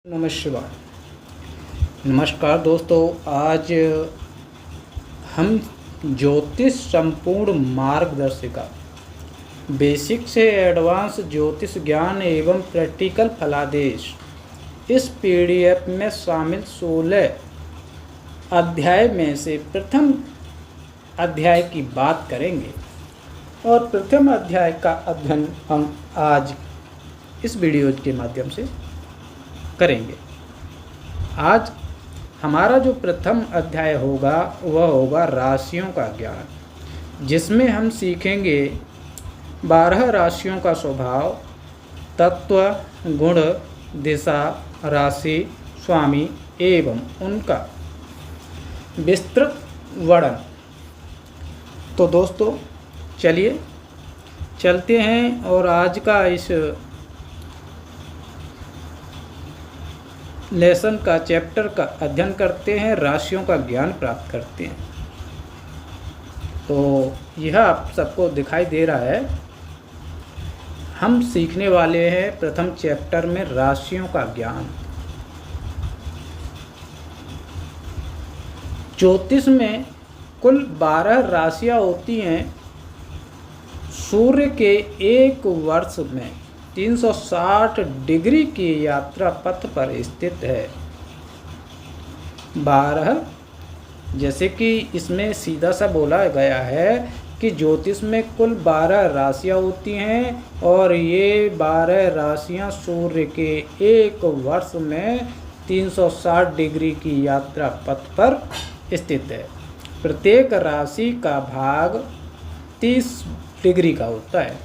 नमस्कार दोस्तों, आज हम ज्योतिष संपूर्ण मार्गदर्शिका बेसिक से एडवांस ज्योतिष ज्ञान एवं प्रैक्टिकल फलादेश इस पीडीएफ में शामिल 16 अध्याय में से प्रथम अध्याय की बात करेंगे और प्रथम अध्याय का अध्ययन हम आज इस वीडियो के माध्यम से करेंगे। आज हमारा जो प्रथम अध्याय होगा वह होगा राशियों का ज्ञान, जिसमें हम सीखेंगे 12 राशियों का स्वभाव, तत्व, गुण, दिशा, राशि, स्वामी एवं उनका विस्तृत वर्णन। तो दोस्तों चलिए चलते हैं और आज का इस लेसन का चैप्टर का अध्ययन करते हैं, राशियों का ज्ञान प्राप्त करते हैं। तो यह आप सबको दिखाई दे रहा है, हम सीखने वाले हैं प्रथम चैप्टर में राशियों का ज्ञान। ज्योतिष में कुल 12 राशियां होती हैं। सूर्य के एक वर्ष में 360 डिग्री की यात्रा पथ पर स्थित है। 12 जैसे कि इसमें सीधा सा बोला गया है कि ज्योतिष में कुल 12 राशियां होती हैं और ये 12 राशियां सूर्य के एक वर्ष में 360 डिग्री की यात्रा पथ पर स्थित है। प्रत्येक राशि का भाग 30 डिग्री का होता है,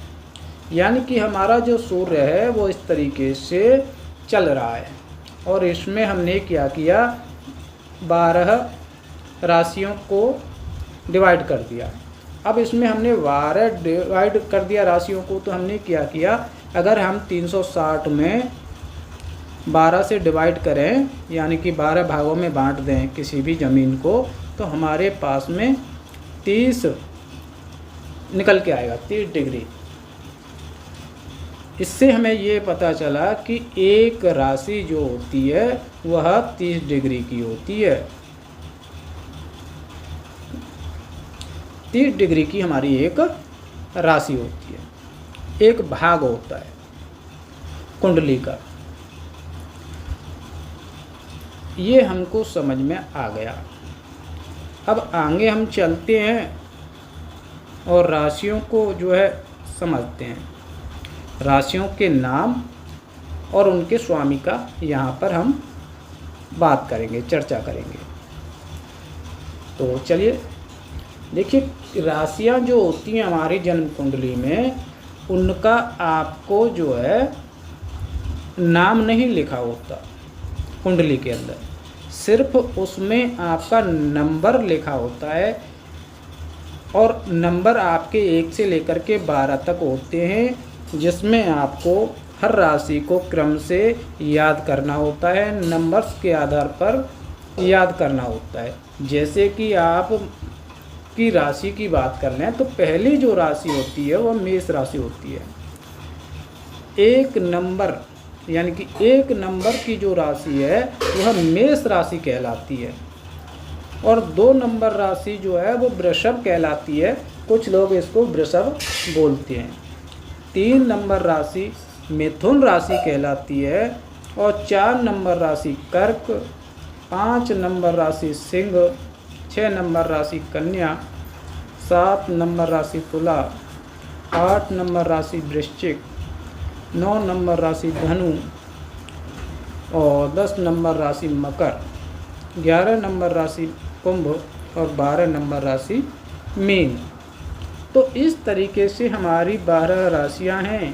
यानी कि हमारा जो सूर्य है वो इस तरीके से चल रहा है और इसमें हमने क्या किया, 12 राशियों को डिवाइड कर दिया। अब इसमें हमने 12 डिवाइड कर दिया राशियों को, तो हमने क्या किया, अगर हम 360 में 12 से डिवाइड करें, यानी कि 12 भागों में बांट दें किसी भी ज़मीन को, तो हमारे पास में 30 निकल के आएगा, 30 डिग्री। इससे हमें ये पता चला कि एक राशि जो होती है वह 30 डिग्री की होती है। 30 डिग्री की हमारी एक राशि होती है, एक भाग होता है कुंडली का। ये हमको समझ में आ गया। अब आगे हम चलते हैं और राशियों को जो है समझते हैं। राशियों के नाम और उनके स्वामी का यहाँ पर हम बात करेंगे, चर्चा करेंगे। तो चलिए देखिए, राशियाँ जो होती हैं हमारी जन्म कुंडली में, उनका आपको जो है नाम नहीं लिखा होता कुंडली के अंदर, सिर्फ उसमें आपका नंबर लिखा होता है और नंबर आपके 1 से लेकर के 12 तक होते हैं, जिसमें आपको हर राशि को क्रम से याद करना होता है, नंबर्स के आधार पर याद करना होता है। जैसे कि आप की राशि की बात कर लें तो पहली जो राशि होती है वह मेष राशि होती है। 1 नंबर यानी कि 1 नंबर की जो राशि है वह मेष राशि कहलाती है और 2 नंबर राशि जो है वो वृषभ कहलाती है। कुछ लोग इसको वृषभ बोलते हैं। 3 नंबर राशि मिथुन राशि कहलाती है और 4 नंबर राशि कर्क, 5 नंबर राशि सिंह, 6 नंबर राशि कन्या, 7 नंबर राशि तुला, 8 नंबर राशि वृश्चिक, 9 नंबर राशि धनु और 10 नंबर राशि मकर, 11 नंबर राशि कुंभ और 12 नंबर राशि मीन। तो इस तरीके से हमारी 12 राशियां हैं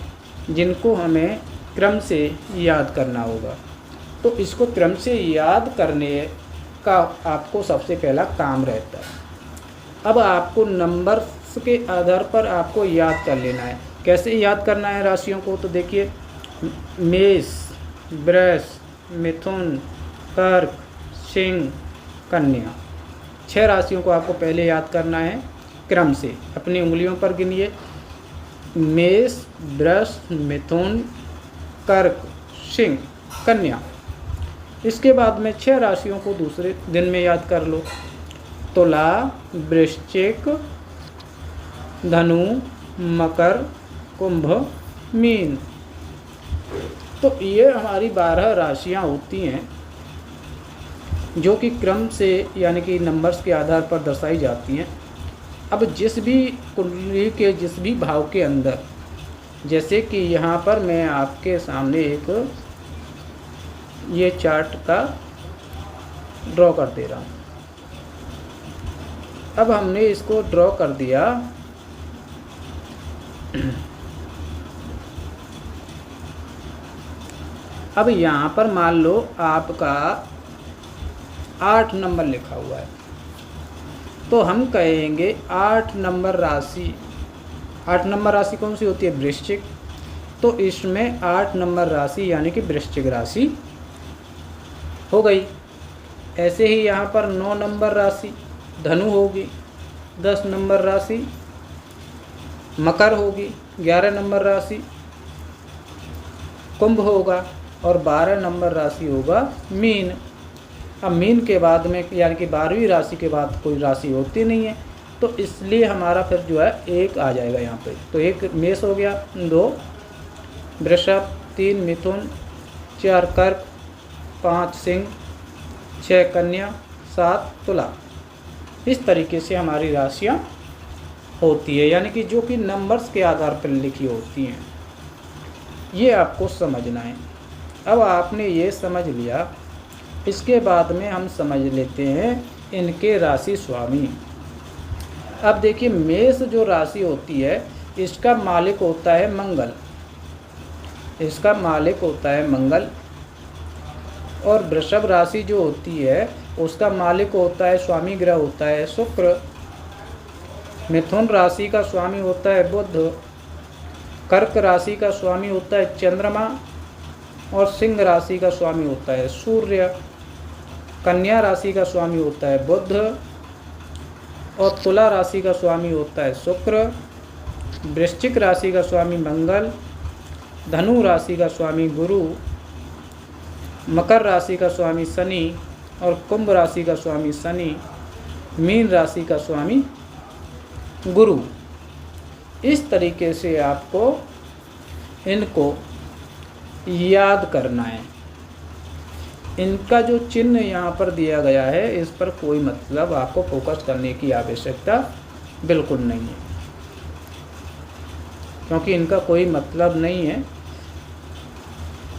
जिनको हमें क्रम से याद करना होगा। तो इसको क्रम से याद करने का आपको सबसे पहला काम रहता है। अब आपको नंबर्स के आधार पर आपको याद कर लेना है। कैसे याद करना है राशियों को, तो देखिए, मेष, वृष, मिथुन, कर्क, सिंह, कन्या, 6 राशियों को आपको पहले याद करना है क्रम से। अपनी उंगलियों पर गिनिए, मेष, वृष, मिथुन, कर्क, सिंह, कन्या। इसके बाद में 6 राशियों को दूसरे दिन में याद कर लो। तुला, वृश्चिक, धनु, मकर, कुंभ, मीन। तो ये हमारी 12 राशियां होती हैं जो कि क्रम से यानी कि नंबर्स के आधार पर दर्शाई जाती हैं। अब जिस भी कुंडली के जिस भी भाव के अंदर, जैसे कि यहाँ पर मैं आपके सामने एक ये चार्ट का ड्रॉ कर दे रहा हूँ। अब हमने इसको ड्रॉ कर दिया। अब यहाँ पर मान लो आपका 8 नंबर लिखा हुआ है, तो हम कहेंगे 8 नंबर राशि। 8 नंबर राशि कौन सी होती है? वृश्चिक। तो इसमें 8 नंबर राशि यानी कि वृश्चिक राशि हो गई। ऐसे ही यहाँ पर 9 नंबर राशि धनु होगी, 10 नंबर राशि मकर होगी, 11 नंबर राशि कुंभ होगा और 12 नंबर राशि होगा मीन। अब मीन के बाद में यानी कि 12वीं राशि के बाद कोई राशि होती नहीं है, तो इसलिए हमारा फिर जो है 1 आ जाएगा यहाँ पे। तो 1 मेष हो गया, 2 वृषभ, 3 मिथुन, 4 कर्क, 5 सिंह, 6 कन्या, 7 तुला। इस तरीके से हमारी राशियाँ होती है, यानी कि जो कि नंबर्स के आधार पर लिखी होती हैं। ये आपको समझना है। अब आपने ये समझ लिया, इसके बाद में हम समझ लेते हैं इनके राशि स्वामी। अब देखिए, मेष जो राशि होती है इसका मालिक होता है मंगल, इसका मालिक होता है मंगल। और वृषभ राशि जो होती है उसका मालिक होता है, स्वामी ग्रह होता है शुक्र। मिथुन राशि का स्वामी होता है बुध। कर्क राशि का स्वामी होता है चंद्रमा और सिंह राशि का स्वामी होता है सूर्य। कन्या राशि का स्वामी होता है बुध और तुला राशि का स्वामी होता है शुक्र। वृश्चिक राशि का स्वामी मंगल। धनु राशि का स्वामी गुरु। मकर राशि का स्वामी शनि और कुंभ राशि का स्वामी शनि। मीन राशि का स्वामी गुरु। इस तरीके से आपको इनको याद करना है। इनका जो चिन्ह यहाँ पर दिया गया है इस पर कोई मतलब आपको फोकस करने की आवश्यकता बिल्कुल नहीं है, क्योंकि इनका कोई मतलब नहीं है।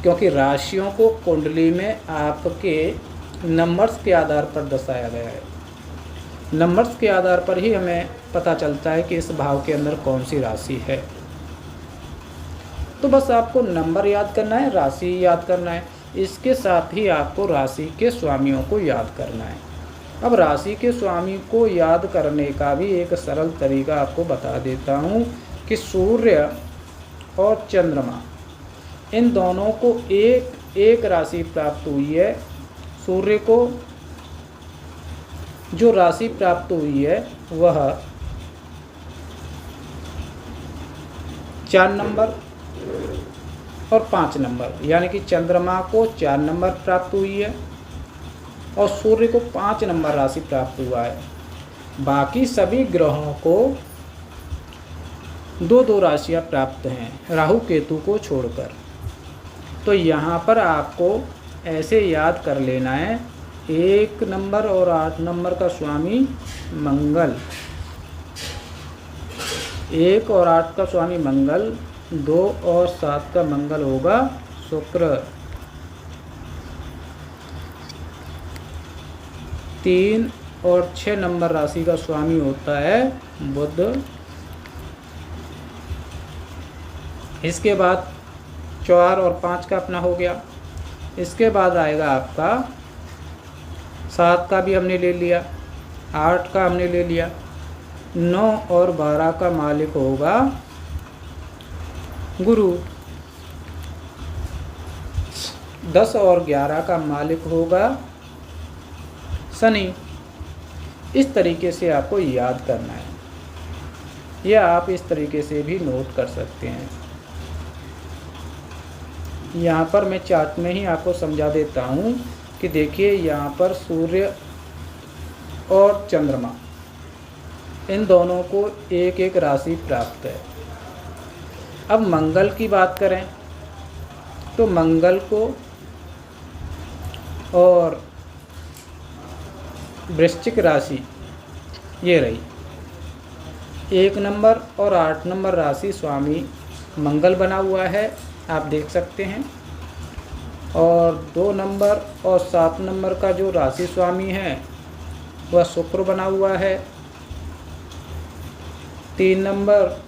क्योंकि राशियों को कुंडली में आपके नंबर्स के आधार पर दर्शाया गया है। नंबर्स के आधार पर ही हमें पता चलता है कि इस भाव के अंदर कौन सी राशि है। तो बस आपको नंबर याद करना है, राशि याद करना है, इसके साथ ही आपको राशि के स्वामियों को याद करना है। अब राशि के स्वामी को याद करने का भी एक सरल तरीका आपको बता देता हूँ कि सूर्य और चंद्रमा इन दोनों को एक राशि प्राप्त हुई है। सूर्य को जो राशि प्राप्त हुई है वह 4 नंबर और 5 नंबर, यानी कि चंद्रमा को 4 नंबर प्राप्त हुई है और सूर्य को 5 नंबर राशि प्राप्त हुआ है। बाकी सभी ग्रहों को 2-2 राशियां प्राप्त हैं, राहु केतु को छोड़कर। तो यहाँ पर आपको ऐसे याद कर लेना है, 1 नंबर और 8 नंबर का स्वामी मंगल, 1 और 8 का स्वामी मंगल, 2 और 7 का मंगल होगा शुक्र, 3 और 6 नंबर राशि का स्वामी होता है बुध। इसके बाद 4 और 5 का अपना हो गया। इसके बाद आएगा आपका 7 का भी हमने ले लिया, 8 का हमने ले लिया, 9 और 12 का मालिक होगा गुरु, 10 और 11 का मालिक होगा शनि। इस तरीके से आपको याद करना है, या आप इस तरीके से भी नोट कर सकते हैं। यहाँ पर मैं चार्ट में ही आपको समझा देता हूँ कि देखिए यहाँ पर सूर्य और चंद्रमा, इन दोनों को एक एक राशि प्राप्त है। अब मंगल की बात करें तो मंगल को और वृश्चिक राशि ये रही, 1 नंबर और 8 नंबर राशि स्वामी मंगल बना हुआ है, आप देख सकते हैं। और 2 नंबर और 7 नंबर का जो राशि स्वामी है वह शुक्र बना हुआ है। 3 नंबर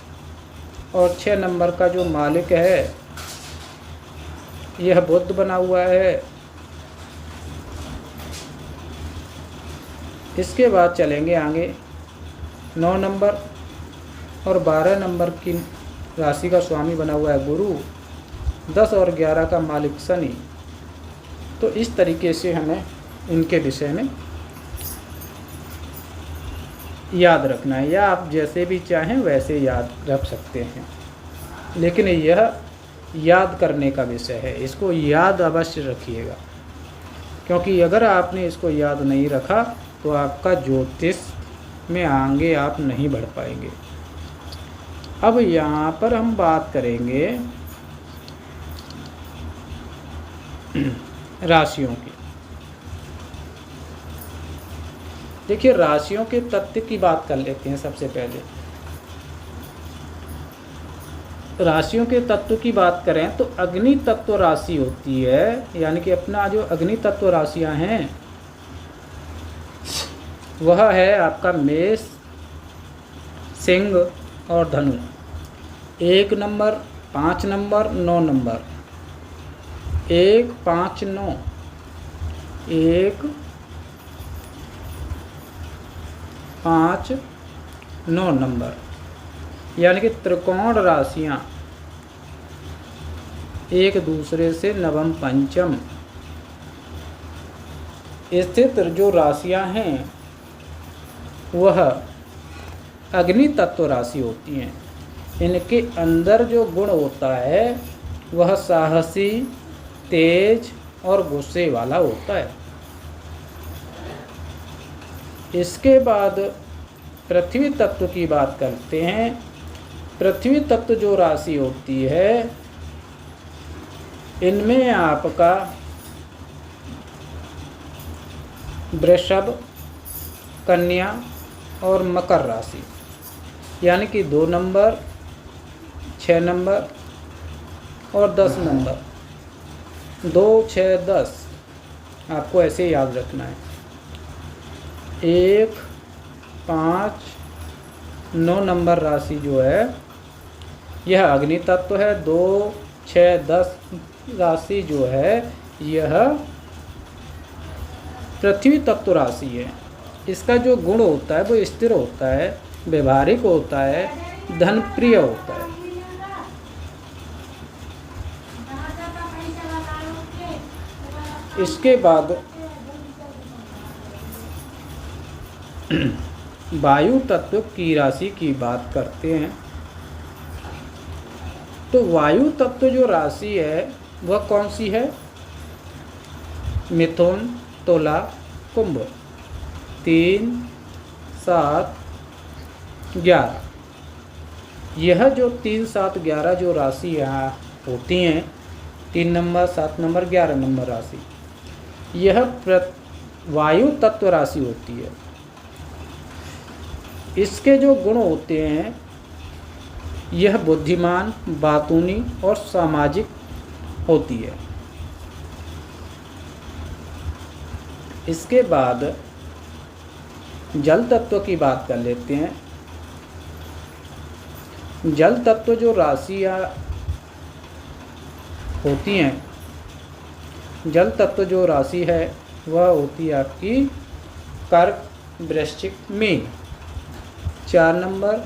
और 6 नंबर का जो मालिक है यह बुध बना हुआ है। इसके बाद चलेंगे आगे, 9 नंबर और 12 नंबर की राशि का स्वामी बना हुआ है गुरु, 10 और 11 का मालिक शनि। तो इस तरीके से हमें इनके विषय में याद रखना है, या आप जैसे भी चाहें वैसे याद रख सकते हैं, लेकिन यह याद करने का विषय है, इसको याद अवश्य रखिएगा, क्योंकि अगर आपने इसको याद नहीं रखा तो आपका ज्योतिष में आगे आप नहीं बढ़ पाएंगे। अब यहाँ पर हम बात करेंगे राशियों की। देखिए राशियों के तत्व की बात कर लेते हैं। सबसे पहले राशियों के तत्व की बात करें तो अग्नि तत्व राशि होती है, यानी कि अपना जो अग्नि तत्व राशियां हैं वह है आपका मेष, सिंह और धनु। 1 नंबर, 5 नंबर, 9 नंबर, 1, 5, 9, 1, 5, 9 नंबर, यानी कि त्रिकोण राशियां एक दूसरे से नवम पंचम स्थित जो राशियां हैं वह अग्नि तत्व राशि होती हैं। इनके अंदर जो गुण होता है वह साहसी, तेज और गुस्से वाला होता है। इसके बाद पृथ्वी तत्व की बात करते हैं। पृथ्वी तत्व जो राशि होती है इनमें आपका वृषभ, कन्या और मकर राशि, यानी कि 2 नंबर, 6 नंबर और 10 नंबर, 2, 6, 10 आपको ऐसे याद रखना है। 1, 5, 9 नंबर राशि जो है यह अग्नि तत्व है। 2, 6, 10 राशि जो है यह पृथ्वी तत्व राशि है। इसका जो गुण होता है वो स्थिर होता है, व्यवहारिक होता है, धनप्रिय होता है। इसके बाद वायु तत्व की राशि की बात करते हैं। तो वायु तत्व जो राशि है वह कौन सी है? मिथुन, तुला, कुंभ, 3, 7, 11। यह जो 3, 7, 11 जो राशि यहाँ होती हैं, 3 नंबर, 7 नंबर, 11 नंबर राशि, यह वायु तत्व राशि होती है। इसके जो गुण होते हैं यह बुद्धिमान, बातूनी और सामाजिक होती है। इसके बाद जल तत्व की बात कर लेते हैं। जल तत्व जो राशियाँ होती हैं, जल तत्व जो राशि है वह होती है आपकी कर्क, वृश्चिक, मीन। 4 नंबर,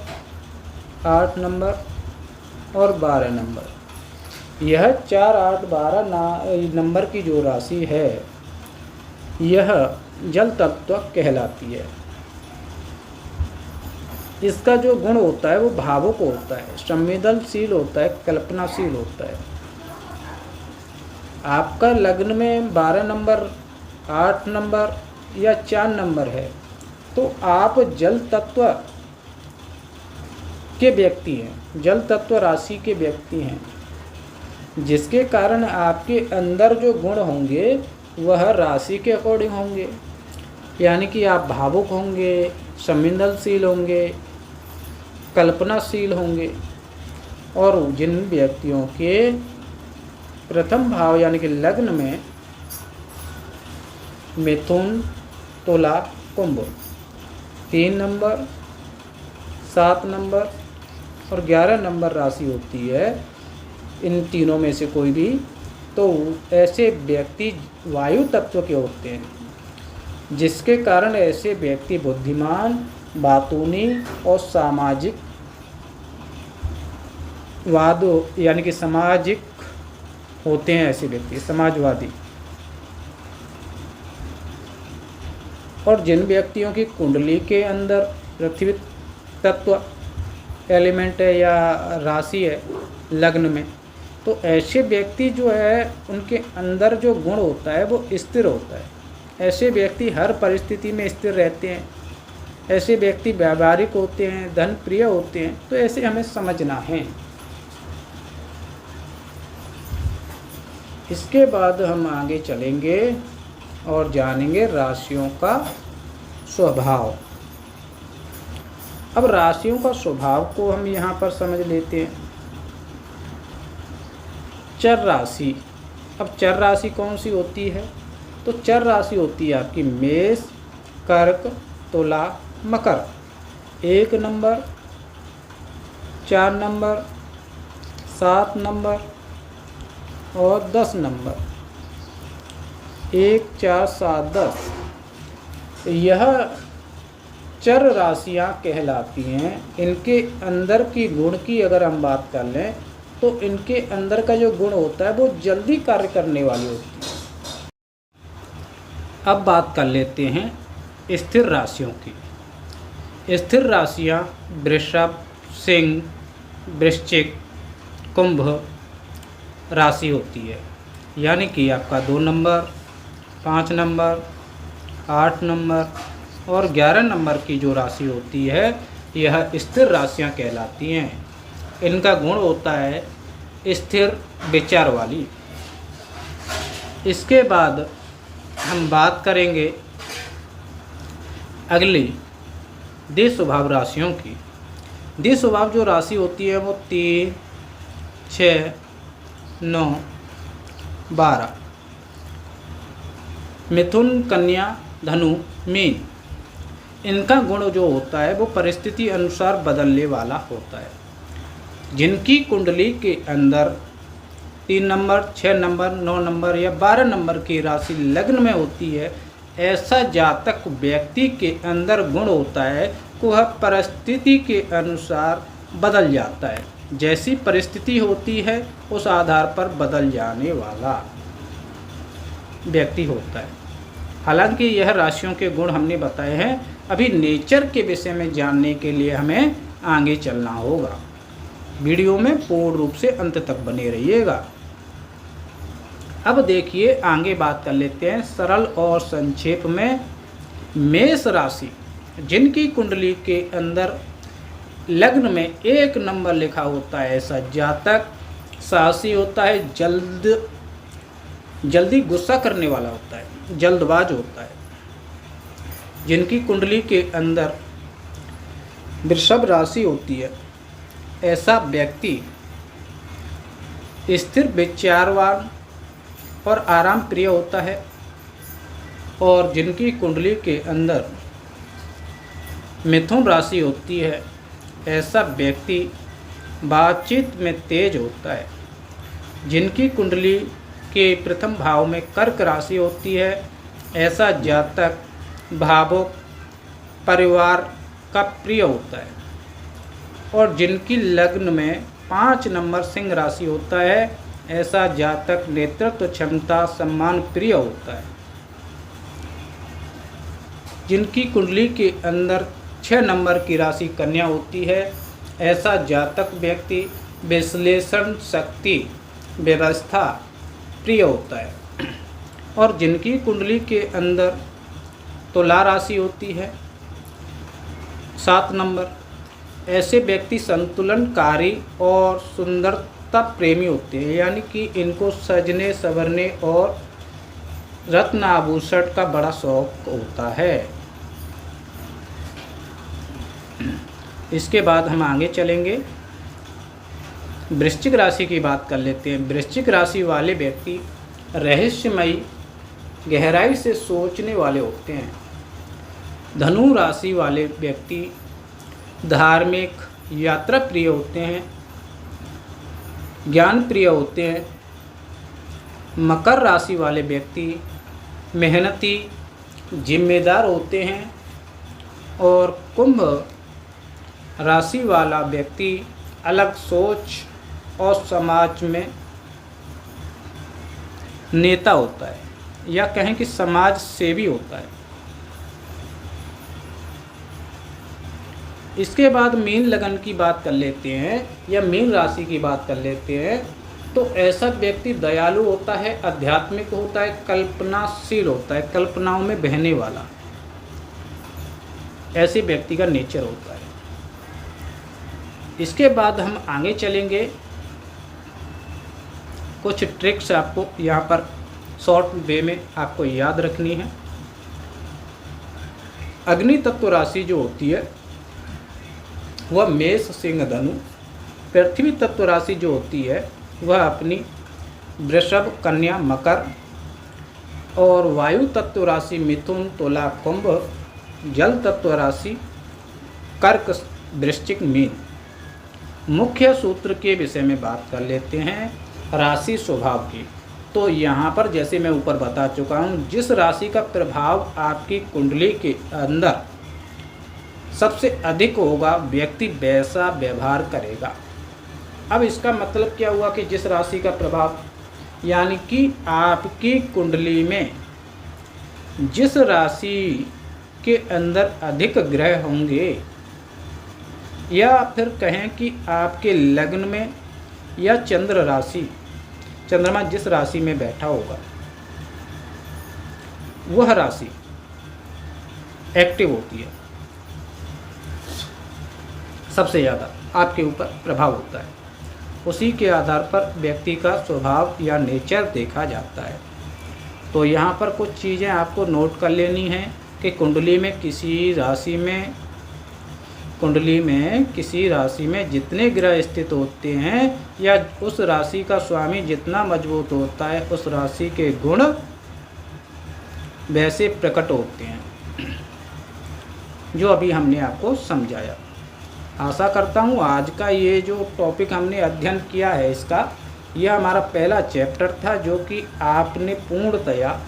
8 नंबर और 12 नंबर। यह 4, 8, 12 नंबर की जो राशि है यह जल तत्व कहलाती है। इसका जो गुण होता है वो भावुक होता है, संवेदनशील होता है, कल्पनाशील होता है। आपका लग्न में 12 नंबर 8 नंबर या 4 नंबर है तो आप जल तत्व के व्यक्ति हैं, जल तत्व राशि के व्यक्ति हैं, जिसके कारण आपके अंदर जो गुण होंगे वह राशि के अकॉर्डिंग होंगे। यानी कि आप भावुक होंगे, संवेदनशील होंगे, कल्पनाशील होंगे। और जिन व्यक्तियों के प्रथम भाव यानी कि लग्न में मिथुन, तुला, कुंभ 3 नंबर, 7 नंबर और 11 नंबर राशि होती है, इन तीनों में से कोई भी, तो ऐसे व्यक्ति वायु तत्व के होते हैं, जिसके कारण ऐसे व्यक्ति बुद्धिमान, बातूनी और सामाजिक वाद यानी कि सामाजिक होते हैं। ऐसे व्यक्ति समाजवादी। और जिन व्यक्तियों की कुंडली के अंदर पृथ्वी तत्व एलिमेंट है या राशि है लग्न में, तो ऐसे व्यक्ति जो है उनके अंदर जो गुण होता है वो स्थिर होता है। ऐसे व्यक्ति हर परिस्थिति में स्थिर रहते हैं। ऐसे व्यक्ति व्यावहारिक होते हैं, धन प्रिय होते हैं। तो ऐसे हमें समझना है। इसके बाद हम आगे चलेंगे और जानेंगे राशियों का स्वभाव। अब राशियों का स्वभाव को हम यहाँ पर समझ लेते हैं। चर राशि। अब चर राशि कौन सी होती है? तो चर राशि होती है आपकी मेष, कर्क, तुला, मकर। 1 नंबर, 4 नंबर, 7 नंबर और 10 नंबर। 1, 4, 7, 10 यह चर राशियाँ कहलाती हैं। इनके अंदर की गुण की अगर हम बात कर लें तो इनके अंदर का जो गुण होता है वो जल्दी कार्य करने वाली होती है। अब बात कर लेते हैं स्थिर राशियों की। स्थिर राशियाँ वृषभ, सिंह, वृश्चिक, कुंभ राशि होती है। यानी कि आपका 2 नंबर, 5 नंबर, 8 नंबर और 11 नंबर की जो राशि होती है यह स्थिर राशियाँ कहलाती हैं। इनका गुण होता है स्थिर विचार वाली। इसके बाद हम बात करेंगे अगली देश स्वभाव राशियों की। देश स्वभाव जो राशि होती है वो 3, 6, 9, 12। मिथुन, कन्या, धनु, मीन। इनका गुण जो होता है वो परिस्थिति अनुसार बदलने वाला होता है। जिनकी कुंडली के अंदर 3 नंबर, 6 नंबर, 9 नंबर या 12 नंबर की राशि लग्न में होती है, ऐसा जातक व्यक्ति के अंदर गुण होता है वह परिस्थिति के अनुसार बदल जाता है। जैसी परिस्थिति होती है उस आधार पर बदल जाने वाला व्यक्ति होता है। हालांकि यह राशियों के गुण हमने बताए हैं। अभी नेचर के विषय में जानने के लिए हमें आगे चलना होगा। वीडियो में पूर्ण रूप से अंत तक बने रहिएगा। अब देखिए आगे बात कर लेते हैं सरल और संक्षेप में। मेष राशि, जिनकी कुंडली के अंदर लग्न में 1 नंबर लिखा होता है, ऐसा जातक साहसी होता है, जल्दी गुस्सा करने वाला होता है, जल्दबाज होता है। जिनकी कुंडली के अंदर वृषभ राशि होती है, ऐसा व्यक्ति स्थिर विचारवान और आराम प्रिय होता है। और जिनकी कुंडली के अंदर मिथुन राशि होती है, ऐसा व्यक्ति बातचीत में तेज होता है। जिनकी कुंडली के प्रथम भाव में कर्क राशि होती है, ऐसा जातक भावुक, परिवार का प्रिय होता है। और जिनकी लग्न में 5 नंबर सिंह राशि होता है, ऐसा जातक नेतृत्व क्षमता, सम्मान प्रिय होता है। जिनकी कुंडली के अंदर 6 नंबर की राशि कन्या होती है, ऐसा जातक व्यक्ति विश्लेषण शक्ति, व्यवस्था प्रिय होता है। और जिनकी कुंडली के अंदर तुला राशि होती है 7 नंबर, ऐसे व्यक्ति संतुलनकारी और सुंदरता प्रेमी होते हैं, यानी कि इनको सजने संवरने और रत्न आभूषण का बड़ा शौक होता है। इसके बाद हम आगे चलेंगे, वृश्चिक राशि की बात कर लेते हैं। वृश्चिक राशि वाले व्यक्ति रहस्यमयी, गहराई से सोचने वाले होते हैं। धनु राशि वाले व्यक्ति धार्मिक, यात्रा प्रिय होते हैं, ज्ञान प्रिय होते हैं। मकर राशि वाले व्यक्ति मेहनती, जिम्मेदार होते हैं। और कुंभ राशि वाला व्यक्ति अलग सोच और समाज में नेता होता है, या कहें कि समाज सेवी होता है। इसके बाद मीन लगन की बात कर लेते हैं, या मीन राशि की बात कर लेते हैं। तो ऐसा व्यक्ति दयालु होता है, आध्यात्मिक होता है, कल्पनाशील होता है, कल्पनाओं में बहने वाला, ऐसे व्यक्ति का नेचर होता है। इसके बाद हम आगे चलेंगे, कुछ ट्रिक्स आपको यहाँ पर शॉर्ट वे में आपको याद रखनी है। अग्नि तत्व राशि जो होती है वह मेष, सिंह, धनु। पृथ्वी तत्व राशि जो होती है वह अपनी वृषभ, कन्या, मकर। और वायु तत्व राशि मिथुन, तुला, कुंभ। जल तत्व राशि कर्क, वृश्चिक, मीन। मुख्य सूत्र के विषय में बात कर लेते हैं, राशि स्वभाव की। तो यहाँ पर जैसे मैं ऊपर बता चुका हूँ, जिस राशि का प्रभाव आपकी कुंडली के अंदर सबसे अधिक होगा, व्यक्ति वैसा व्यवहार करेगा। अब इसका मतलब क्या हुआ कि जिस राशि का प्रभाव, यानी कि आपकी कुंडली में जिस राशि के अंदर अधिक ग्रह होंगे, या फिर कहें कि आपके लग्न में या चंद्र राशि, चंद्रमा जिस राशि में बैठा होगा वह राशि एक्टिव होती है, सबसे ज़्यादा आपके ऊपर प्रभाव होता है। उसी के आधार पर व्यक्ति का स्वभाव या नेचर देखा जाता है। तो यहाँ पर कुछ चीज़ें आपको नोट कर लेनी है कि कुंडली में किसी राशि में जितने ग्रह स्थित होते हैं, या उस राशि का स्वामी जितना मजबूत होता है, उस राशि के गुण वैसे प्रकट होते हैं, जो अभी हमने आपको समझाया। आशा करता हूँ आज का ये जो टॉपिक हमने अध्ययन किया है, इसका यह हमारा पहला चैप्टर था, जो कि आपने पूर्णतया